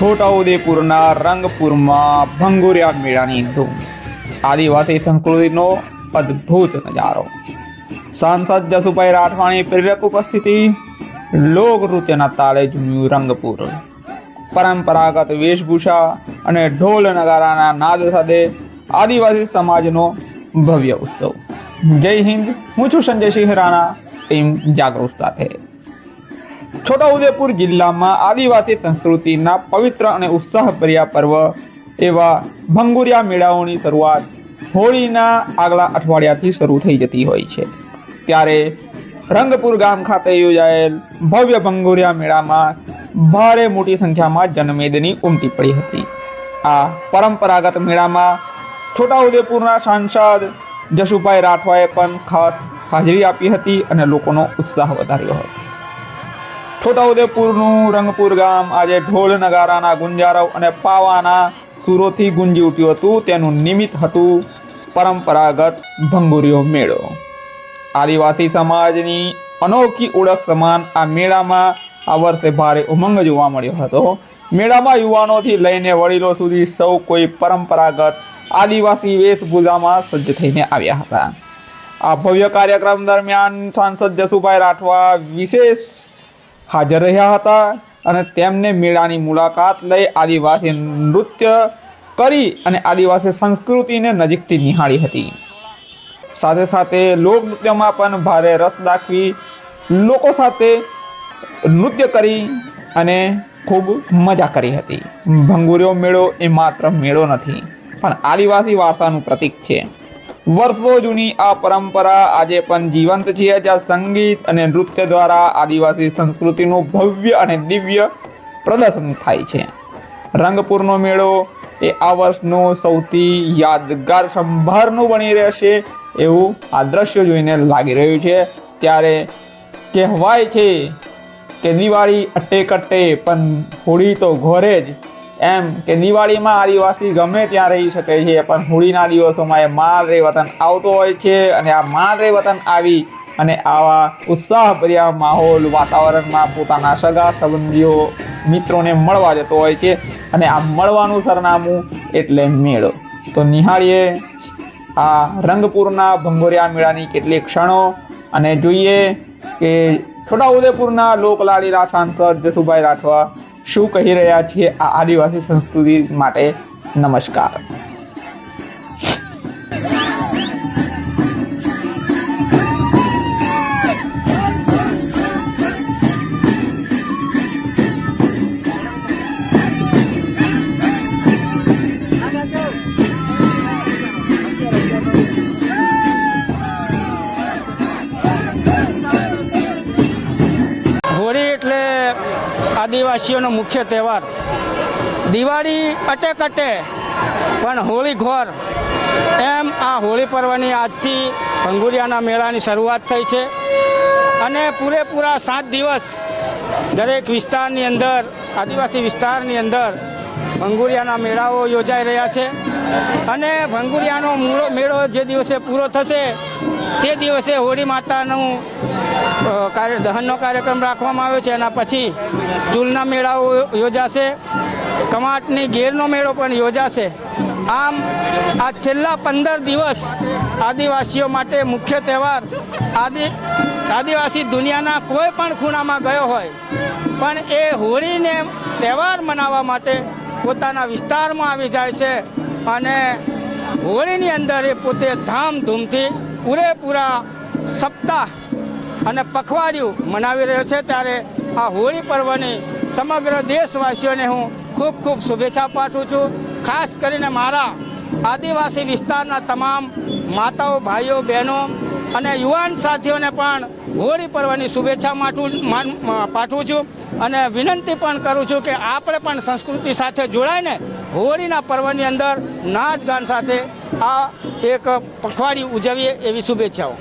છોટાઉદેપુરના રંગપુરમાં ભંગુરિયા મેળાની ધૂમ, આદિવાસી સંસ્કૃતિનો અદ્ભુત નજારો, સાંસદ જસુભાઈ રાઠવાની પ્રેરક ઉપસ્થિતિ, લોકનૃત્યના તાલે ઝૂમ્યું રંગપુર, પરંપરાગત વેશભૂષા અને ઢોલ નગારાના નાદ સાથે આદિવાસી સમાજનો ભવ્ય ઉત્સવ. જય હિન્દ. હું છું સંજયસિંહ રાણા, ટીમ જાગૃત સાથે. છોટાઉદેપુર જિલ્લામાં આદિવાસી સંસ્કૃતિના પવિત્ર અને ઉત્સાહભર્યા પર્વ એવા ભંગુરિયા મેળાઓની શરૂઆત હોળીના આગલા અઠવાડિયાથી શરૂ થઈ જતી હોય છે. ત્યારે રંગપુર ગામ ખાતે યોજાયેલ ભવ્ય ભંગુરિયા મેળામાં ભારે મોટી સંખ્યામાં જનમેદની ઉમટી પડી હતી. આ પરંપરાગત મેળામાં છોટાઉદેપુરના સાંસદ જસુભાઈ રાઠવાએ પણ ખાસ હાજરી આપી હતી અને લોકોનો ઉત્સાહ વધાર્યો હતો. છોટાઉદેપુરનું રંગપુર ગામ આજે ઢોલ નગારાના ગુંજારવ અને પાવાના સૂરોથી ગુંજી ઉઠ્યું હતું. તેનું નિમિત્ત હતું પરંપરાગત ભંગુરિયો મેળો. આદિવાસી સમાજની અનોખી ઓળખ સમાન આ મેળામાં આ વર્ષે ભારે ઉમંગ જોવા મળ્યો હતો. મેળામાં યુવાનોથી લઈને વડીલો સુધી સૌ કોઈ પરંપરાગત આદિવાસી વેશભૂષામાં સજ્જ થઈને આવ્યા હતા. આ ભવ્ય કાર્યક્રમ દરમિયાન સાંસદ જસુભાઈ રાઠવા વિશેષ હાજર રહ્યા હતા અને તેમને મેળાની મુલાકાત લઈ આદિવાસી નૃત્ય કરી અને આદિવાસી સંસ્કૃતિને નજીકથી નિહાળી હતી. સાથે સાથે લોકનૃત્યમાં પણ ભારે રસ દાખવી લોકો સાથે નૃત્ય કરી અને ખૂબ મજા કરી હતી. ભંગુરિયો મેળો એ માત્ર મેળો નથી, પણ આદિવાસી વારસાનું પ્રતીક છે. વર્ષો જૂની આ પરંપરા આજે પણ જીવંત છે, જ્યાં સંગીત અને નૃત્ય દ્વારા આદિવાસી સંસ્કૃતિનું ભવ્ય અને દિવ્ય પ્રદર્શન થાય છે. રંગપુરનો મેળો એ આ વર્ષનું સૌથી યાદગાર સંભારનું બની રહેશે એવું આ દ્રશ્ય જોઈને લાગી રહ્યું છે. ત્યારે કહેવાય છે કે દિવાળી અટ્ટે કટ્ટે પણ હોળી તો ઘરે જ, એમ કે દિવાળીમાં આદિવાસી ગમે ત્યાં રહી શકે છે, પણ હોળીના દિવસોમાં એ માલ રે વતન આવતો હોય છે અને આ માલ રે વતન આવી અને આવા ઉત્સાહભર્યા માહોલ વાતાવરણમાં પોતાના સગા સંબંધીઓ મિત્રોને મળવા જતો હોય છે અને આ મળવાનું સરનામું એટલે મેળો. તો નિહાળીએ આ રંગપુરના ભંગુરિયા મેળાની કેટલીક ક્ષણો અને જોઈએ કે છોટાઉદેપુરના લોકલાડીલા સાંસદ જસુભાઈ રાઠવા શું કહી રહ્યા છે આ આદિવાસી સંસ્કૃતિ માટે. નમસ્કાર. હોળી એટલે આદિવાસીઓનો મુખ્ય તહેવાર. દિવાળી અટે કટે પણ હોળી ઘોર, એમ આ હોળી પર્વની આજથી ભંગુરિયાના મેળાની શરૂઆત થઈ છે અને પૂરેપૂરા 7 દિવસ દરેક વિસ્તારની અંદર, આદિવાસી વિસ્તારની અંદર ભંગુરિયાના મેળાઓ યોજાઈ રહ્યા છે. અને ભંગુરિયાનો મેળો જે દિવસે પૂરો થશે તે દિવસે હોળી માતાનું દહનનો કાર્યક્રમ રાખવામાં આવ્યો છે. એના પછી ચૂલના મેળાઓ યોજાશે, કમાટની ઘેરનો મેળો પણ યોજાશે. આમ આ છેલ્લા 15 દિવસ આદિવાસીઓ માટે મુખ્ય તહેવાર. આદિવાસી દુનિયાના કોઈ પણ ખૂણામાં ગયો હોય પણ એ હોળીને તહેવાર મનાવવા માટે પોતાના વિસ્તારમાં આવી જાય છે અને હોળીની અંદર એ પોતે ધામધૂમથી પૂરેપૂરા સપ્તાહ અને પખવાડિયું મનાવી રહ્યો છે. ત્યારે આ હોળી પર્વની સમગ્ર દેશવાસીઓને હું ખૂબ ખૂબ શુભેચ્છા પાઠવું છું. ખાસ કરીને મારા આદિવાસી વિસ્તારના તમામ માતાઓ, ભાઈઓ, બહેનો અને યુવાન સાથીઓને પણ હોળી પર્વની શુભેચ્છા પાઠવું છું અને વિનંતી પણ કરું છું કે આપણે પણ સંસ્કૃતિ સાથે જોડાઈને હોળીના પર્વની અંદર નાચ ગાન સાથે આ એક પખવાડિયું ઉજવીએ એવી શુભેચ્છાઓ.